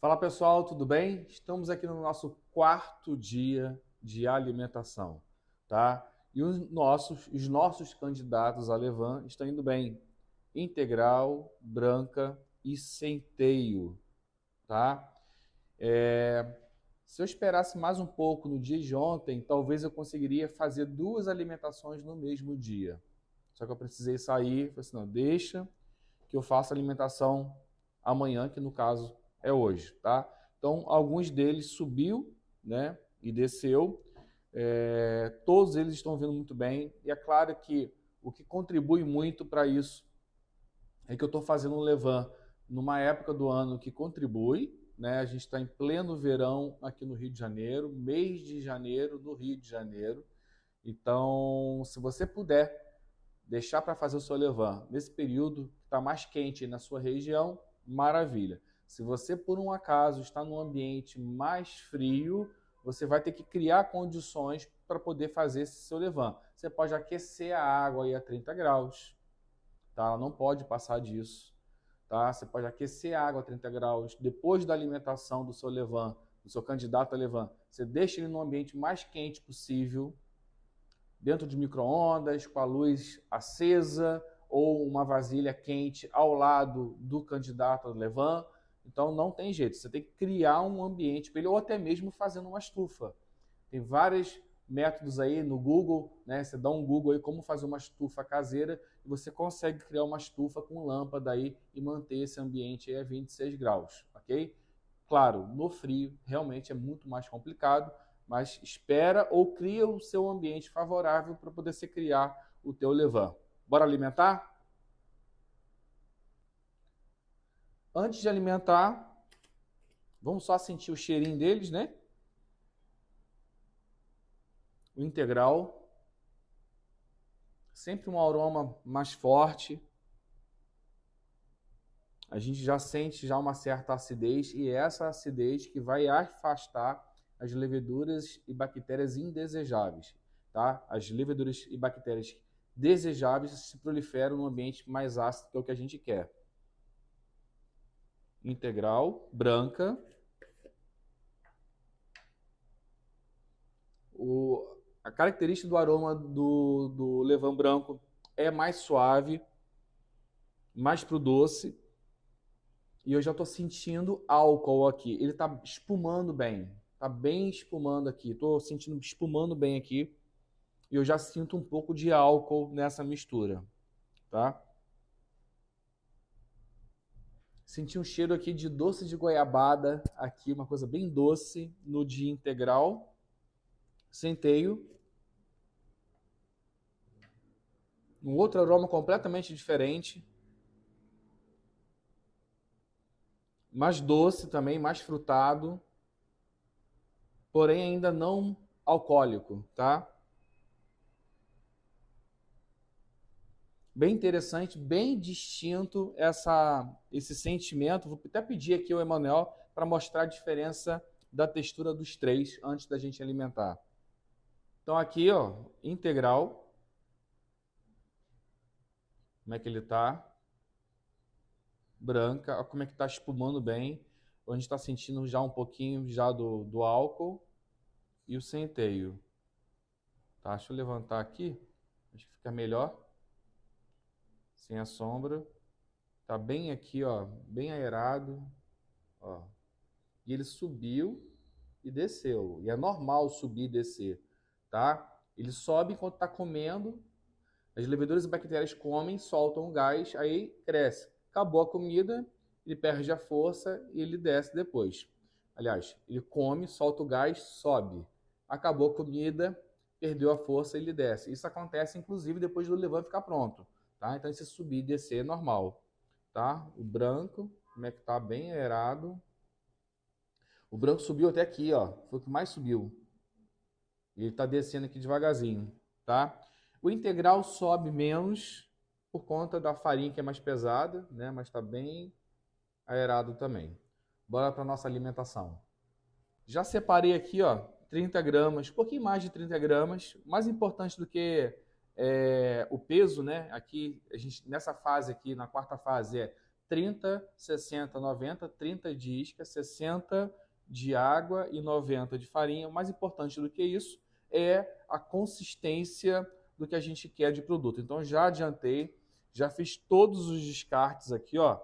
Fala pessoal, tudo bem? Estamos aqui no nosso quarto dia de alimentação, tá? E os nossos candidatos a Levan estão indo bem. Integral, branca e centeio, tá? Se eu esperasse mais um pouco no dia de ontem, talvez eu conseguiria fazer duas alimentações no mesmo dia. Só que eu precisei sair, falei assim, não, deixa que eu faça a alimentação amanhã, que no caso é hoje, tá? Então, alguns deles subiu, né, e desceu. Todos eles estão vindo muito bem. E é claro que o que contribui muito para isso é que eu estou fazendo um Levan numa época do ano que contribui, né? A gente está em pleno verão aqui no Rio de Janeiro, mês de janeiro no Rio de Janeiro. Então, se você puder deixar para fazer o seu levan nesse período que está mais quente na sua região, maravilha. Se você, por um acaso, está num ambiente mais frio, você vai ter que criar condições para poder fazer esse seu levan. Você pode aquecer a água aí a 30 graus, tá? Ela não pode passar disso, tá? Você pode aquecer a água a 30 graus. Depois da alimentação do seu levan, do seu candidato a levan, você deixa ele no ambiente mais quente possível, dentro de micro-ondas, com a luz acesa ou uma vasilha quente ao lado do candidato a levan. Então não tem jeito, você tem que criar um ambiente para ele, ou até mesmo fazendo uma estufa. Tem vários métodos aí no Google, né? Você dá um Google aí como fazer uma estufa caseira e você consegue criar uma estufa com lâmpada aí e manter esse ambiente aí a 26 graus, ok? Claro, no frio realmente é muito mais complicado, mas espera ou cria o seu ambiente favorável para poder se criar o teu levan. Bora alimentar? Antes de alimentar, vamos só sentir o cheirinho deles, né? O integral, sempre um aroma mais forte. A gente já sente já uma certa acidez e é essa acidez que vai afastar as leveduras e bactérias indesejáveis, tá? As leveduras e bactérias desejáveis se proliferam no ambiente mais ácido, que é o que a gente quer. Integral, branca. A característica do aroma do levan branco é mais suave, mais pro doce. E eu já estou sentindo álcool aqui. Ele está espumando bem. Está bem espumando aqui. Estou sentindo espumando bem aqui. E eu já sinto um pouco de álcool nessa mistura. Tá? Senti um cheiro aqui de doce de goiabada. Aqui, uma coisa bem doce no dia integral. Centeio. Um outro aroma completamente diferente. Mais doce também, mais frutado. Porém ainda não alcoólico, tá? Bem interessante, bem distinto esse sentimento. Vou até pedir aqui ao Emanuel para mostrar a diferença da textura dos três antes da gente alimentar. Então aqui, ó, integral. Como é que ele tá? Branca. Olha como é que tá espumando bem. A gente está sentindo já um pouquinho já do álcool. E o centeio. Tá, deixa eu levantar aqui. Acho que fica melhor. Sem a sombra. Tá bem aqui, ó, bem aerado, ó. E ele subiu e desceu. E é normal subir e descer, tá? Ele sobe enquanto está comendo. As leveduras e bactérias comem, soltam o gás, aí cresce. Acabou a comida, ele perde a força e ele desce depois. Aliás, ele come, solta o gás, sobe. Acabou a comida, perdeu a força, ele desce. Isso acontece, inclusive, depois do levan ficar pronto, tá? Então, esse subir e descer é normal, tá? O branco, como é que tá? Bem aerado. O branco subiu até aqui, ó. Foi o que mais subiu. E ele tá descendo aqui devagarzinho, tá? O integral sobe menos por conta da farinha que é mais pesada, né? Mas tá bem aerado também. Bora para nossa alimentação. Já separei aqui, ó, 30 gramas, um pouquinho mais de 30 gramas. Mais importante do que o peso, né? Aqui, a gente, nessa fase aqui, na quarta fase, é 30, 60, 90, 30 de isca, 60 de água e 90 de farinha. O mais importante do que isso é a consistência do que a gente quer de produto. Então já adiantei, já fiz todos os descartes aqui, ó,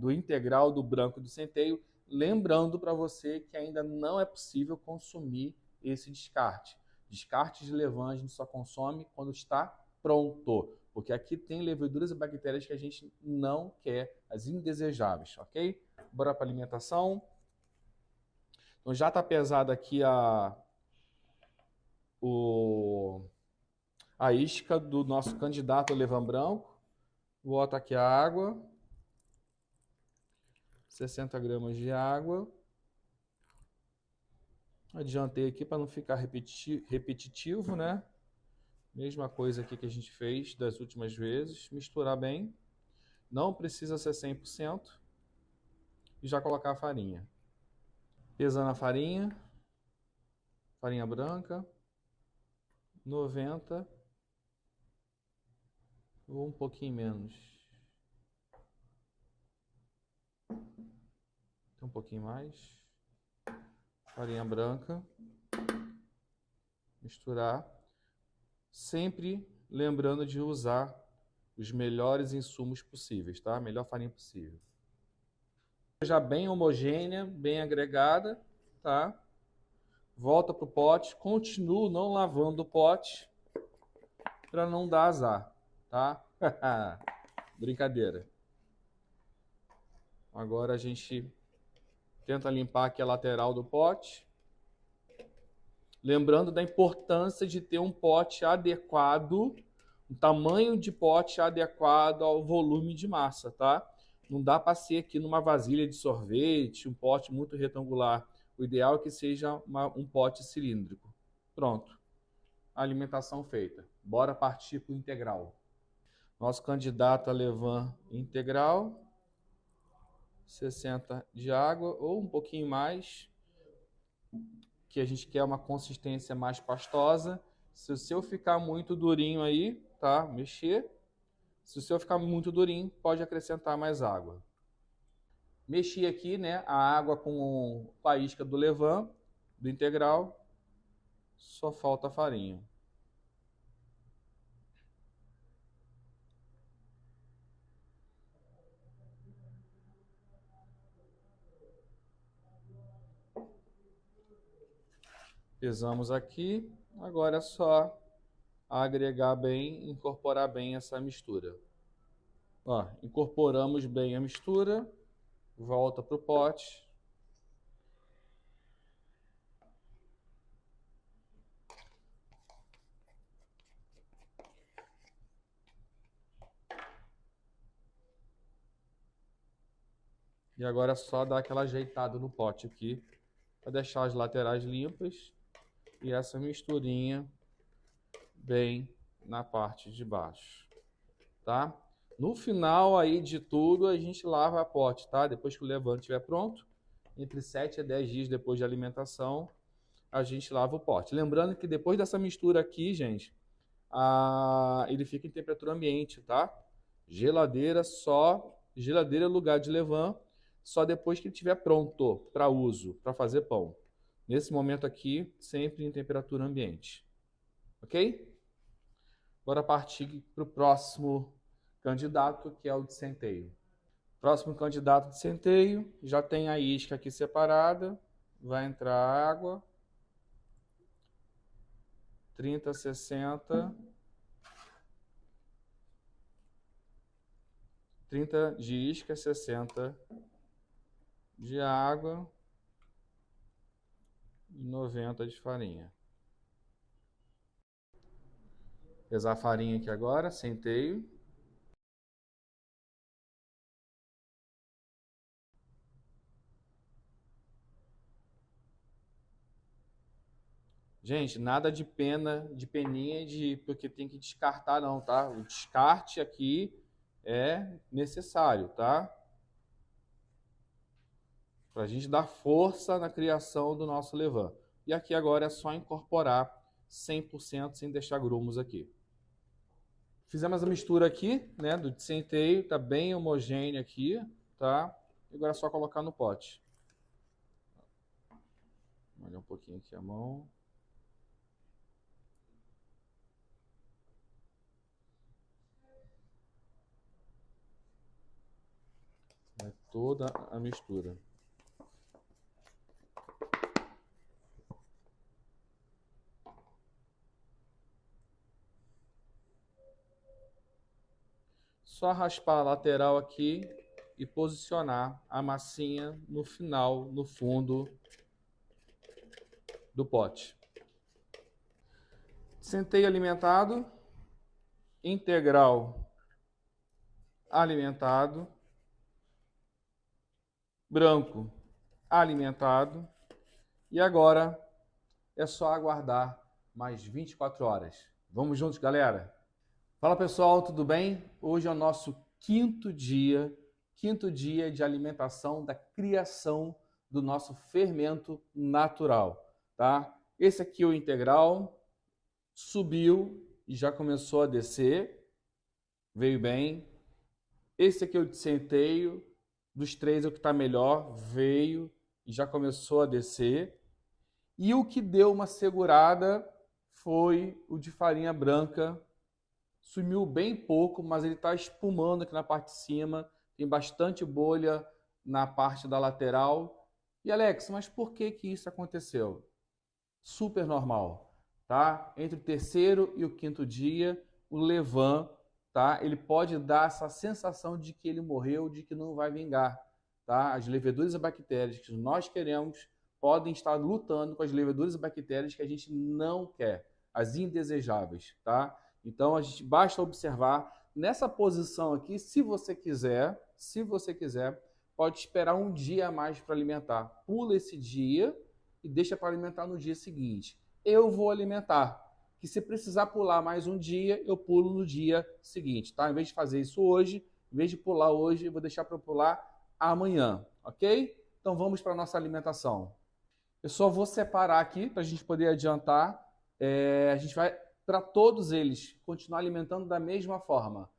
do integral, do branco e do centeio, lembrando para você que ainda não é possível consumir esse descarte. Descarte de levain a gente só consome quando está pronto, porque aqui tem leveduras e bactérias que a gente não quer, as indesejáveis, ok? Bora para alimentação. Então já está pesada aqui a isca do nosso candidato ao levain branco. Bota aqui a água. 60 gramas de água. Adiantei aqui para não ficar repetitivo, né? Mesma coisa aqui que a gente fez das últimas vezes. Misturar bem. Não precisa ser 100%. E já colocar a farinha. Pesando a farinha. Farinha branca. 90. Ou um pouquinho menos. Tem um pouquinho mais. Farinha branca. Misturar. Sempre lembrando de usar os melhores insumos possíveis, tá? A melhor farinha possível. Já bem homogênea, bem agregada, tá? Volta pro pote. Continuo não lavando o pote para não dar azar, tá? Brincadeira. Agora a gente tenta limpar aqui a lateral do pote. Lembrando da importância de ter um pote adequado, um tamanho de pote adequado ao volume de massa, tá? Não dá para ser aqui numa vasilha de sorvete, um pote muito retangular. O ideal é que seja um pote cilíndrico. Pronto. A alimentação feita. Bora partir para o integral. Nosso candidato a levain integral. 60 de água ou um pouquinho mais, que a gente quer uma consistência mais pastosa. Se o seu ficar muito durinho aí, tá? Mexer. Se o seu ficar muito durinho, pode acrescentar mais água. Mexi aqui, né, a água com a isca do levain, do integral. Só falta a farinha. Pesamos aqui. Agora é só agregar bem, incorporar bem essa mistura. Ó, incorporamos bem a mistura. Volta para o pote. E agora é só dar aquela ajeitada no pote aqui, para deixar as laterais limpas e essa misturinha bem na parte de baixo, tá? No final aí de tudo, a gente lava a pote, tá? Depois que o levain estiver pronto, entre 7 a 10 dias depois de alimentação, a gente lava o pote. Lembrando que depois dessa mistura aqui, gente, ele fica em temperatura ambiente, tá? Geladeira é lugar de levain, só depois que ele estiver pronto para uso, para fazer pão. Nesse momento aqui, sempre em temperatura ambiente. Ok? Agora partir para o próximo candidato, que é o de centeio. Próximo candidato de centeio, já tem a isca aqui separada, vai entrar água, 30, 60, 30 de isca, 60 de água e 90 de farinha. Pesar a farinha aqui agora, centeio. Gente, nada de peninha porque tem que descartar não, tá? O descarte aqui é necessário, tá? Para a gente dar força na criação do nosso levain. E aqui agora é só incorporar 100% sem deixar grumos aqui. Fizemos a mistura aqui, né, do centeio, tá bem homogêneo aqui, tá? Agora é só colocar no pote. Molhar um pouquinho aqui a mão. Vai toda a mistura. Só raspar a lateral aqui e posicionar a massinha no final, no fundo do pote. Centeio alimentado, integral alimentado, branco alimentado, e agora é só aguardar mais 24 horas. Vamos juntos, galera? Fala pessoal, tudo bem? Hoje é o nosso quinto dia de alimentação da criação do nosso fermento natural, tá? Esse aqui é o integral, subiu e já começou a descer, veio bem. Esse aqui é o de centeio, dos três é o que está melhor, veio e já começou a descer. E o que deu uma segurada foi o de farinha branca. Sumiu bem pouco, mas ele está espumando aqui na parte de cima. Tem bastante bolha na parte da lateral. E Alex, mas por que isso aconteceu? Super normal, tá? Entre o terceiro e o quinto dia, o levain, tá? Ele pode dar essa sensação de que ele morreu, de que não vai vingar, tá? As leveduras e bactérias que nós queremos podem estar lutando com as leveduras e bactérias que a gente não quer, as indesejáveis, tá? Então a gente basta observar nessa posição aqui, se você quiser, pode esperar um dia a mais para alimentar. Pula esse dia e deixa para alimentar no dia seguinte. Eu vou alimentar, que se precisar pular mais um dia, eu pulo no dia seguinte, tá? Em vez de fazer isso hoje, em vez de pular hoje, eu vou deixar para pular amanhã, ok? Então vamos para a nossa alimentação. Eu só vou separar aqui para a gente poder adiantar. A gente vai, para todos eles, continuar alimentando da mesma forma.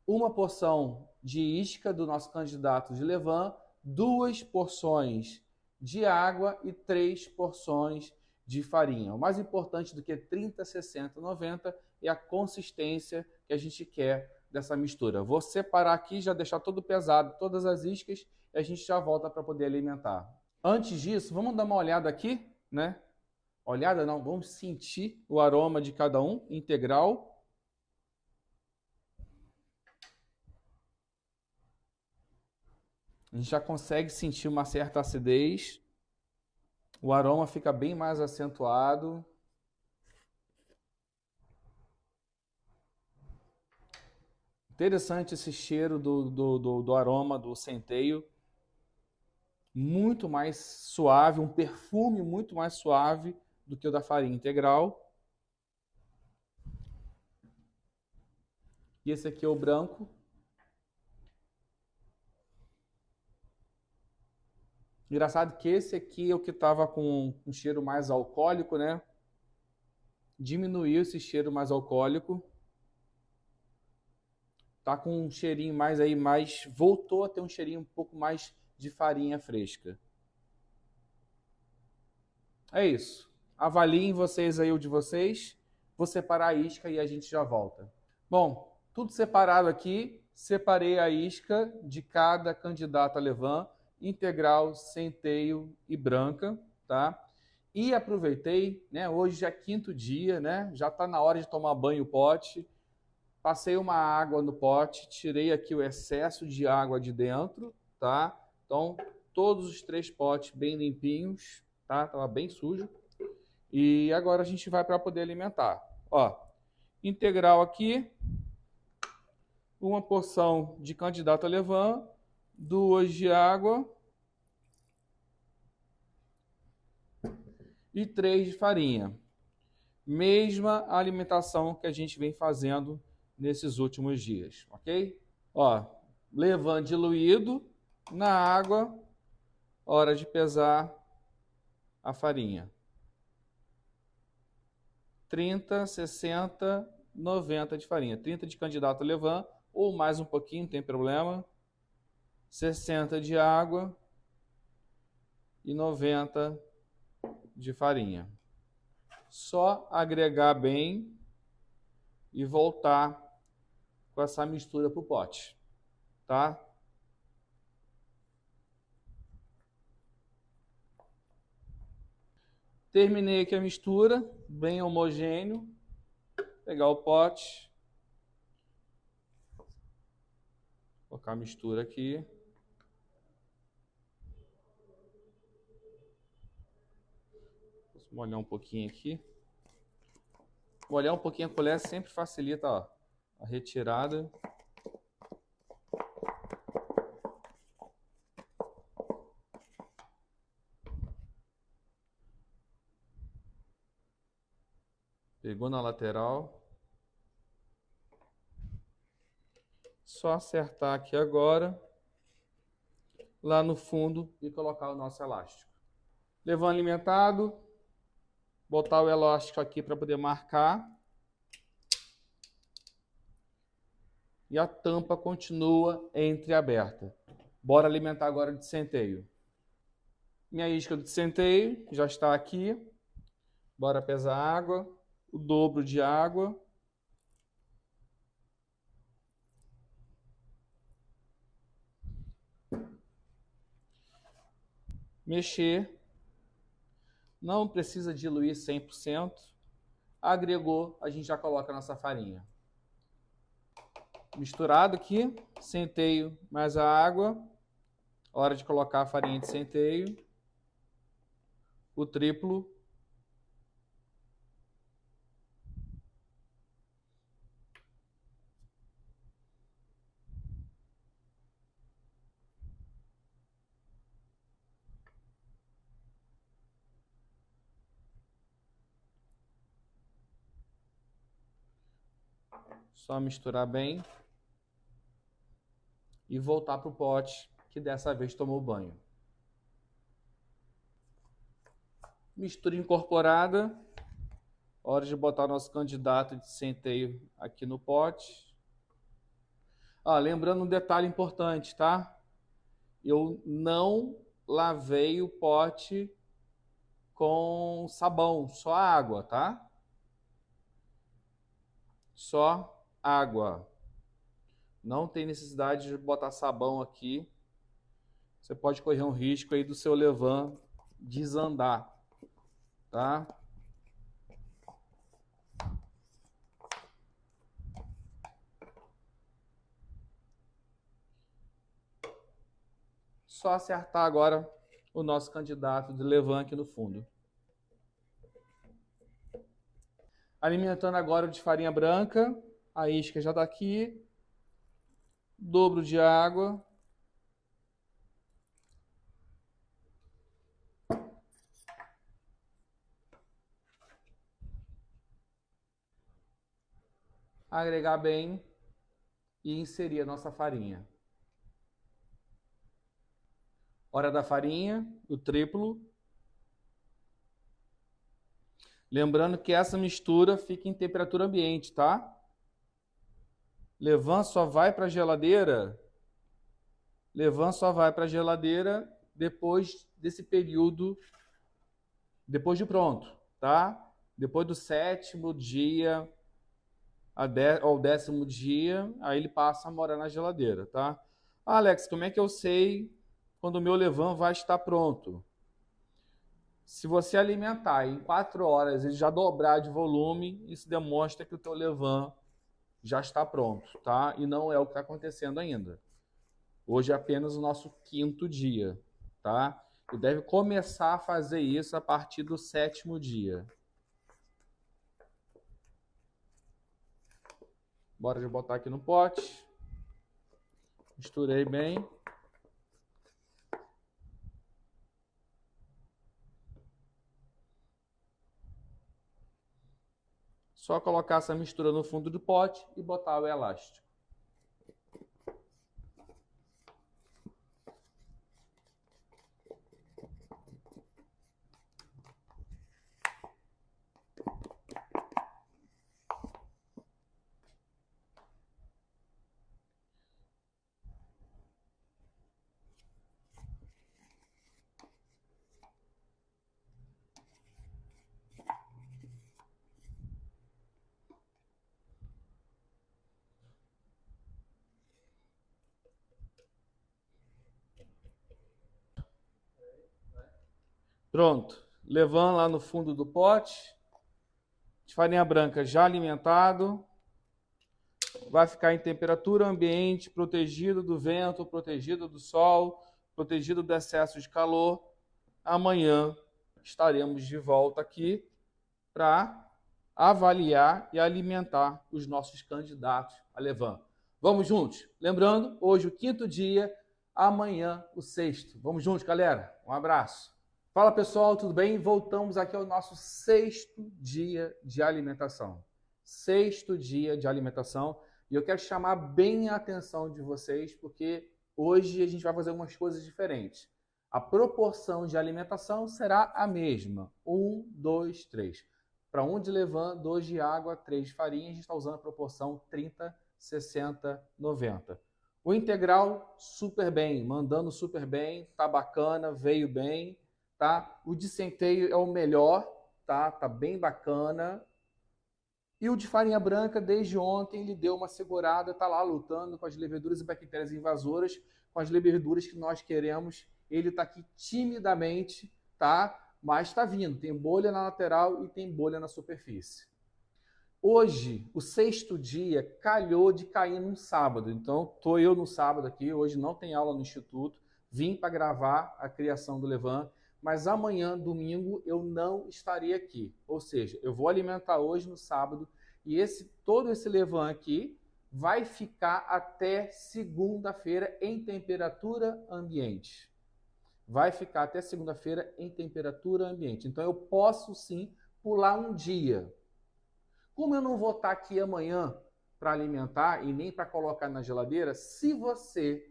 Uma porção de isca do nosso candidato de levain, 2 porções de água e 3 porções de farinha. O mais importante do que 30, 60, 90 é a consistência que a gente quer dessa mistura. Vou separar aqui, já deixar todo pesado, todas as iscas, e a gente já volta para poder alimentar. Antes disso, vamos dar uma olhada aqui, né? Olhada não, vamos sentir o aroma de cada um, integral. A gente já consegue sentir uma certa acidez. O aroma fica bem mais acentuado. Interessante esse cheiro do aroma do centeio. Muito mais suave, um perfume muito mais suave do que o da farinha integral. E esse aqui é o branco. Engraçado que esse aqui é o que estava com um cheiro mais alcoólico, né? Diminuiu esse cheiro mais alcoólico. Tá com um cheirinho mais aí, voltou a ter um cheirinho um pouco mais de farinha fresca. É isso. Avaliem vocês aí o de vocês. Vou separar a isca e a gente já volta. Bom, tudo separado aqui. Separei a isca de cada candidato a levain, integral, centeio e branca, tá? E aproveitei, né? Hoje já é quinto dia, né? Já está na hora de tomar banho o pote. Passei uma água no pote, tirei aqui o excesso de água de dentro, tá? Então, todos os 3 potes bem limpinhos, tá? Tava bem sujo. E agora a gente vai para poder alimentar. Ó, integral aqui, uma porção de candidato a levain, 2 de água e 3 de farinha. Mesma alimentação que a gente vem fazendo nesses últimos dias, ok? Ó, levain diluído na água, hora de pesar a farinha. 30, 60, 90 de farinha. 30 de candidato levain, ou mais um pouquinho, não tem problema. 60 de água e 90 de farinha. Só agregar bem e voltar com essa mistura para o pote, tá? Terminei aqui a mistura, bem homogêneo. Pegar o pote, colocar a mistura aqui. Vou molhar um pouquinho aqui. Molhar um pouquinho a colher sempre facilita, ó, a retirada. Pegou na lateral. Só acertar aqui agora, lá no fundo, e colocar o nosso elástico. Levain alimentado, botar o elástico aqui para poder marcar. E a tampa continua entreaberta. Bora alimentar agora de centeio. Minha isca de centeio já está aqui. Bora pesar a água, o dobro de água. Mexer. Não precisa diluir 100%. Agregou, a gente já coloca a nossa farinha. Misturado aqui, centeio mais a água. Hora de colocar a farinha de centeio. O triplo. Só misturar bem. E voltar para o pote, que dessa vez tomou banho. Mistura incorporada. Hora de botar nosso candidato de centeio aqui no pote. Lembrando um detalhe importante, tá? Eu não lavei o pote com sabão, só água, tá? Só água. Não tem necessidade de botar sabão aqui. Você pode correr um risco aí do seu levain desandar, tá? Só acertar agora o nosso candidato de levain aqui no fundo. Alimentando agora o de farinha branca. A isca já está aqui. Dobro de água. Agregar bem e inserir a nossa farinha. Hora da farinha, o triplo. Lembrando que essa mistura fica em temperatura ambiente, tá? Levain só vai para a geladeira. Levain só vai para a geladeira depois desse período, depois de pronto, tá? Depois do 7º dia ao 10º dia, aí ele passa a morar na geladeira, tá? Alex, como é que eu sei quando o meu levain vai estar pronto? Se você alimentar em 4 horas ele já dobrar de volume, isso demonstra que o teu levain já está pronto, tá? E não é o que está acontecendo ainda. Hoje é apenas o nosso 5º dia, tá? E deve começar a fazer isso a partir do 7º dia. Bora de botar aqui no pote. Misturei bem. Só colocar essa mistura no fundo do pote e botar o elástico. Pronto. Levan lá no fundo do pote. De farinha branca já alimentado. Vai ficar em temperatura ambiente, protegido do vento, protegido do sol, protegido do excesso de calor. Amanhã estaremos de volta aqui para avaliar e alimentar os nossos candidatos a Levan. Vamos juntos? Lembrando, hoje o 5º dia, amanhã o 6º. Vamos juntos, galera? Um abraço. Fala, pessoal, tudo bem? Voltamos aqui ao nosso 6º dia de alimentação. 6º dia de alimentação. E eu quero chamar bem a atenção de vocês, porque hoje a gente vai fazer umas coisas diferentes. A proporção de alimentação será a mesma. 1, 2, 3. Para 1 de levain, 2 de água, 3 de farinha, a gente está usando a proporção 30, 60, 90. O integral, super bem, mandando super bem, tá bacana, veio bem, tá? O de centeio é o melhor, tá? Tá bem bacana. E o de farinha branca, desde ontem, ele deu uma segurada, tá lá lutando com as leveduras e bactérias invasoras, com as leveduras que nós queremos. Ele tá aqui timidamente, tá? Mas está vindo, tem bolha na lateral e tem bolha na superfície. Hoje, o 6º dia, calhou de cair num sábado. Então, estou eu no sábado aqui, hoje não tem aula no Instituto, vim para gravar a criação do Levan, mas amanhã, domingo, eu não estarei aqui. Ou seja, eu vou alimentar hoje no sábado e todo esse Levan aqui vai ficar até segunda-feira em temperatura ambiente. Vai ficar até segunda-feira em temperatura ambiente. Então, eu posso sim pular um dia. Como eu não vou estar aqui amanhã para alimentar e nem para colocar na geladeira, se você,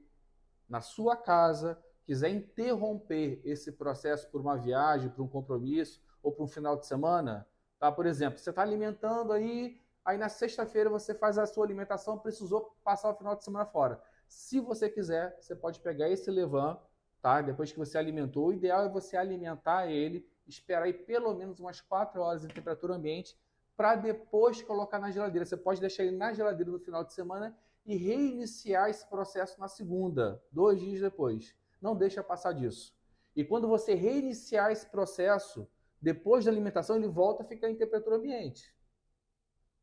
na sua casa, quiser interromper esse processo por uma viagem, por um compromisso ou por um final de semana, tá? Por exemplo, você está alimentando aí na sexta-feira você faz a sua alimentação, precisou passar o final de semana fora. Se você quiser, você pode pegar esse levain, tá? Depois que você alimentou, o ideal é você alimentar ele, esperar aí pelo menos umas 4 horas em temperatura ambiente para depois colocar na geladeira. Você pode deixar ele na geladeira no final de semana e reiniciar esse processo na segunda, 2 dias depois. Não deixa passar disso. E quando você reiniciar esse processo, depois da alimentação, ele volta a ficar em temperatura ambiente.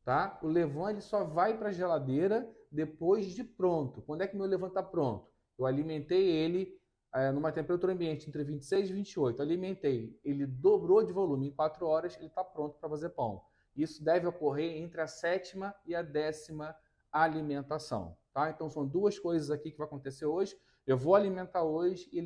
Tá? O levain ele só vai para a geladeira depois de pronto. Quando é que meu levain está pronto? Eu alimentei ele numa temperatura ambiente entre 26 e 28. Alimentei, ele dobrou de volume em 4 horas, ele está pronto para fazer pão. Isso deve ocorrer entre a 7ª e a 10ª alimentação. Tá? Então são 2 coisas aqui que vai acontecer hoje. Eu vou alimentar hoje e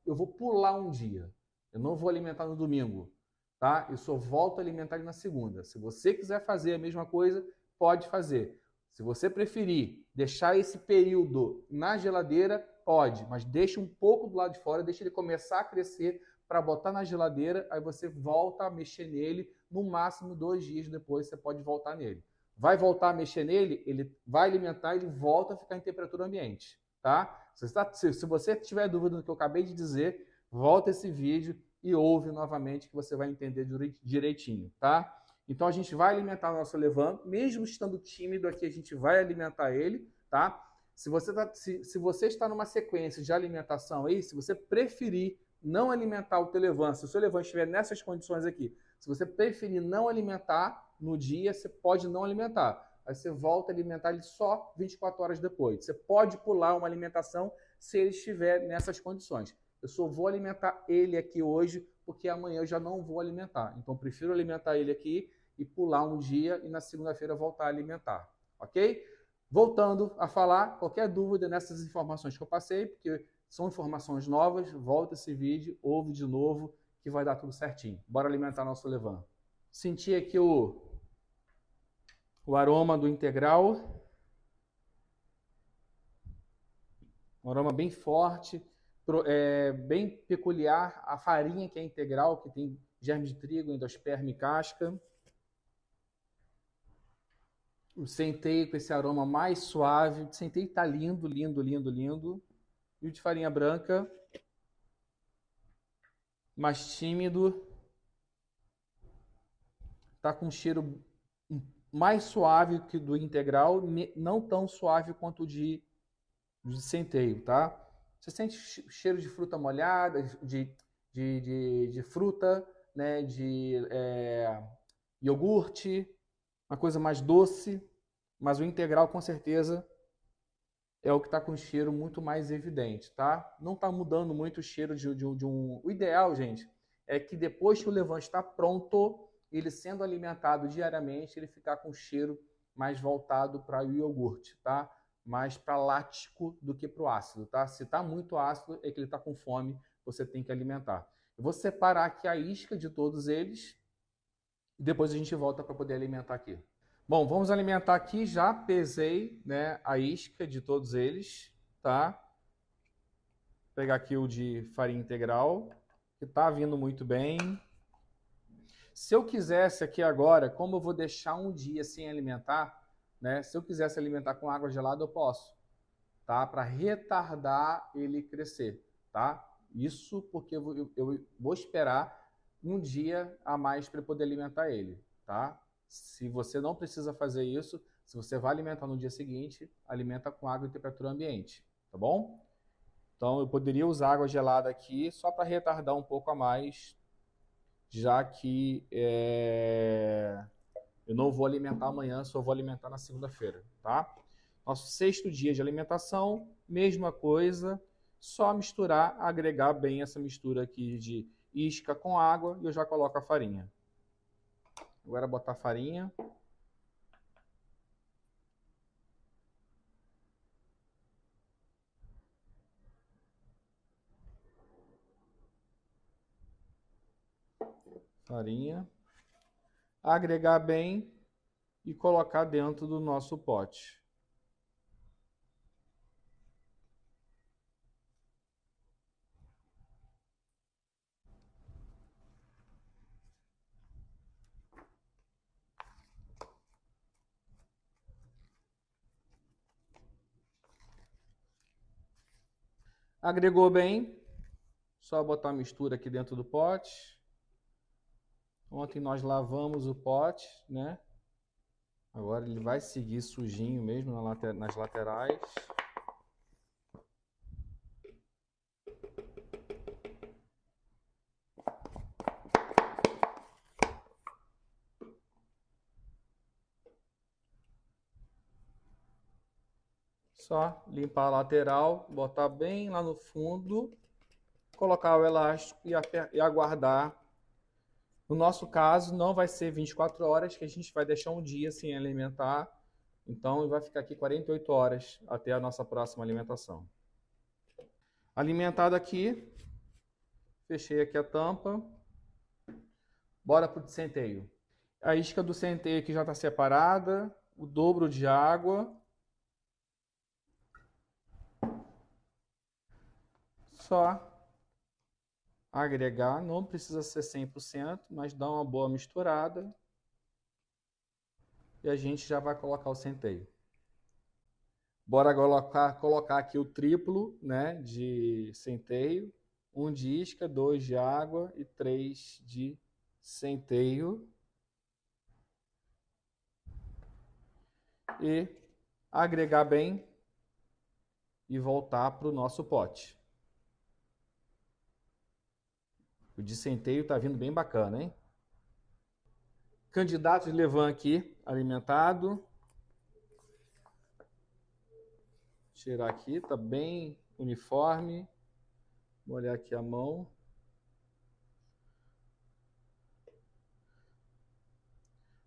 eu vou pular um dia. Eu não vou alimentar no domingo. Tá? Eu só volto a alimentar ele na segunda. Se você quiser fazer a mesma coisa, pode fazer. Se você preferir deixar esse período na geladeira, pode, mas deixa um pouco do lado de fora, deixa ele começar a crescer para botar na geladeira, aí você volta a mexer nele, no máximo 2 dias depois você pode voltar nele. Vai voltar a mexer nele, ele vai alimentar, ele volta a ficar em temperatura ambiente, tá? Se você tiver dúvida do que eu acabei de dizer, volta esse vídeo e ouve novamente que você vai entender direitinho, tá? Então a gente vai alimentar o nosso levain, mesmo estando tímido aqui, a gente vai alimentar ele, tá? Se você está numa sequência de alimentação aí, se você preferir não alimentar o teu levain, se o seu levain estiver nessas condições aqui, se você preferir não alimentar no dia, você pode não alimentar. Aí você volta a alimentar ele só 24 horas depois. Você pode pular uma alimentação se ele estiver nessas condições. Eu só vou alimentar ele aqui hoje, porque amanhã eu já não vou alimentar. Então, prefiro alimentar ele aqui e pular um dia e na segunda-feira voltar a alimentar. Ok? Voltando a falar, qualquer dúvida nessas informações que eu passei, porque são informações novas, volta esse vídeo, ouve de novo, que vai dar tudo certinho. Bora alimentar nosso levain. Senti aqui o aroma do integral. Um aroma bem forte, bem peculiar. A farinha que é integral, que tem germe de trigo, endosperma e casca. O centeio com esse aroma mais suave. O centeio está lindo, lindo, lindo, lindo. E o de farinha branca, mais tímido. Está com um cheiro mais suave que do integral, não tão suave quanto o de centeio, tá? Você sente cheiro de fruta molhada, de de fruta, né, iogurte, uma coisa mais doce, mas o integral com certeza é o que está com o cheiro muito mais evidente, tá? Não está mudando muito o cheiro de um... O ideal, gente, é que depois que o levante está pronto, ele sendo alimentado diariamente, ele ficar com o cheiro mais voltado para o iogurte, tá? Mais para lático do que para o ácido, tá? Se está muito ácido, é que ele está com fome, você tem que alimentar. Eu vou separar aqui a isca de todos eles e depois a gente volta para poder alimentar aqui. Bom, vamos alimentar aqui, já pesei, né, a isca de todos eles, tá? Vou pegar aqui o de farinha integral, que tá vindo muito bem. Se eu quisesse aqui agora, como eu vou deixar um dia sem alimentar, né? Se eu quisesse alimentar com água gelada, eu posso, tá? Para retardar ele crescer, tá? Isso porque eu vou esperar um dia a mais para poder alimentar ele, tá? Se você não precisa fazer isso, se você vai alimentar no dia seguinte, alimenta com água em temperatura ambiente, tá bom? Então eu poderia usar água gelada aqui só para retardar um pouco a mais, já que eu não vou alimentar amanhã, só vou alimentar na segunda-feira, tá? Nosso 6º dia de alimentação, mesma coisa, só misturar, agregar bem essa mistura aqui de isca com água e eu já coloco a farinha. Agora botar a farinha. Farinha. Agregar bem e colocar dentro do nosso pote. Agregou bem, só botar a mistura aqui dentro do pote. Ontem nós lavamos o pote, né? Agora ele vai seguir sujinho mesmo nas laterais. Só limpar a lateral, botar bem lá no fundo, colocar o elástico e aguardar. No nosso caso, não vai ser 24 horas, que a gente vai deixar um dia sem alimentar. Então, vai ficar aqui 48 horas até a nossa próxima alimentação. Alimentado aqui, fechei aqui a tampa. Bora para o centeio. A isca do centeio aqui já está separada, o dobro de água. Só agregar, não precisa ser 100%, mas dá uma boa misturada. E a gente já vai colocar o centeio. Bora colocar aqui o triplo, né, de centeio. 1 de isca, 2 de água e 3 de centeio. E agregar bem e voltar para o nosso pote. O de centeio tá vindo bem bacana, hein? Candidato de levain aqui, alimentado. Tirar aqui, tá bem uniforme. Vou olhar aqui a mão.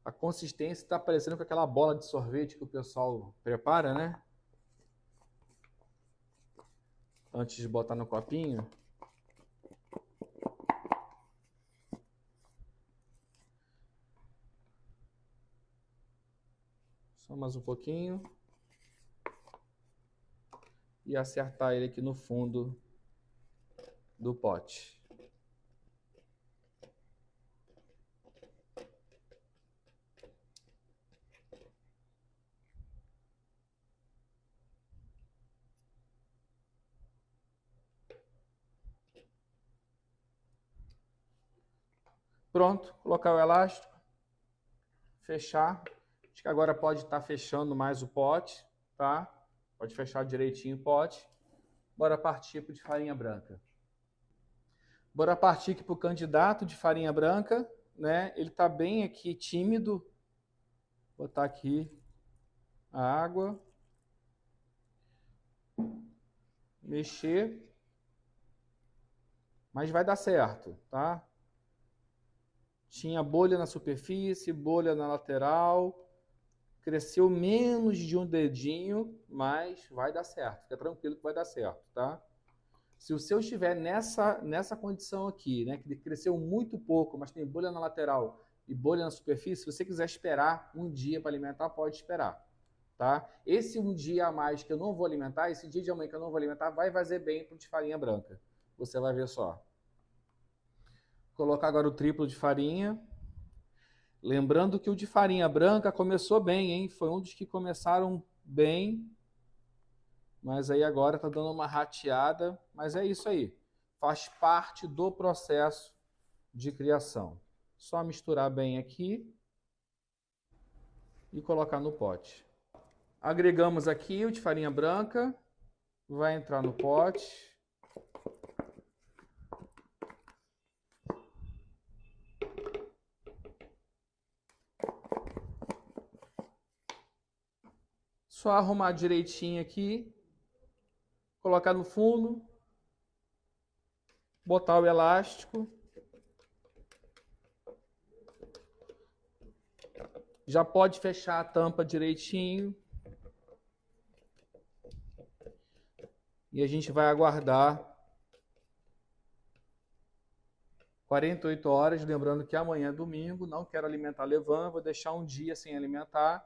A consistência está parecendo com aquela bola de sorvete que o pessoal prepara, né? Antes de botar no copinho. Só mais um pouquinho. E acertar ele aqui no fundo do pote. Pronto, colocar o elástico, fechar. Acho que agora pode estar fechando mais o pote, tá? Pode fechar direitinho o pote. Bora partir para de farinha branca. Bora partir aqui para o candidato de farinha branca, né? Ele está bem aqui, tímido. Vou botar aqui a água. Mexer. Mas vai dar certo, tá? Tinha bolha na superfície, bolha na lateral. Cresceu menos de um dedinho, mas vai dar certo. Fica tranquilo que vai dar certo, tá? Se o seu estiver nessa condição aqui, né, que cresceu muito pouco, mas tem bolha na lateral e bolha na superfície, se você quiser esperar um dia para alimentar, pode esperar, tá? Esse um dia a mais que eu não vou alimentar, esse dia de amanhã que eu não vou alimentar, vai fazer bem para o de farinha branca. Você vai ver só. Vou colocar agora o triplo de farinha. Lembrando que o de farinha branca começou bem, hein? Foi um dos que começaram bem. Mas aí agora tá dando uma rateada. Mas é isso aí. Faz parte do processo de criação. Só misturar bem aqui. E colocar no pote. Agregamos aqui o de farinha branca. Vai entrar no pote. Só arrumar direitinho aqui. Colocar no fundo. Botar o elástico. Já pode fechar a tampa direitinho. E a gente vai aguardar 48 horas. Lembrando que amanhã é domingo. Não quero alimentar Levan. Vou deixar um dia sem alimentar.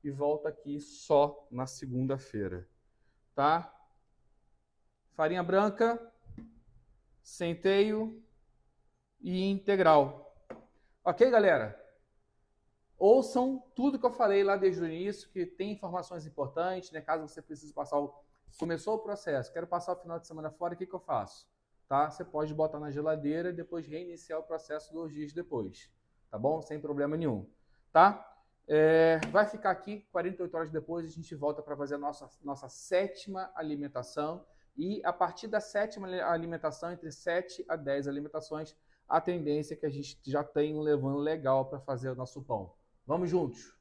E volto aqui só na segunda-feira. Tá? Farinha branca, centeio e integral. Ok, galera? Ouçam tudo que eu falei lá desde o início, que tem informações importantes, né? Caso você precise passar Começou o processo, quero passar o final de semana fora, o que eu faço? Tá? Você pode botar na geladeira e depois reiniciar o processo 2 dias depois. Tá bom? Sem problema nenhum. Tá? Vai ficar aqui, 48 horas depois, a gente volta para fazer a nossa 7ª alimentação. E a partir da 7ª alimentação, entre 7 a 10 alimentações, a tendência é que a gente já tenha um levando legal para fazer o nosso pão. Vamos juntos!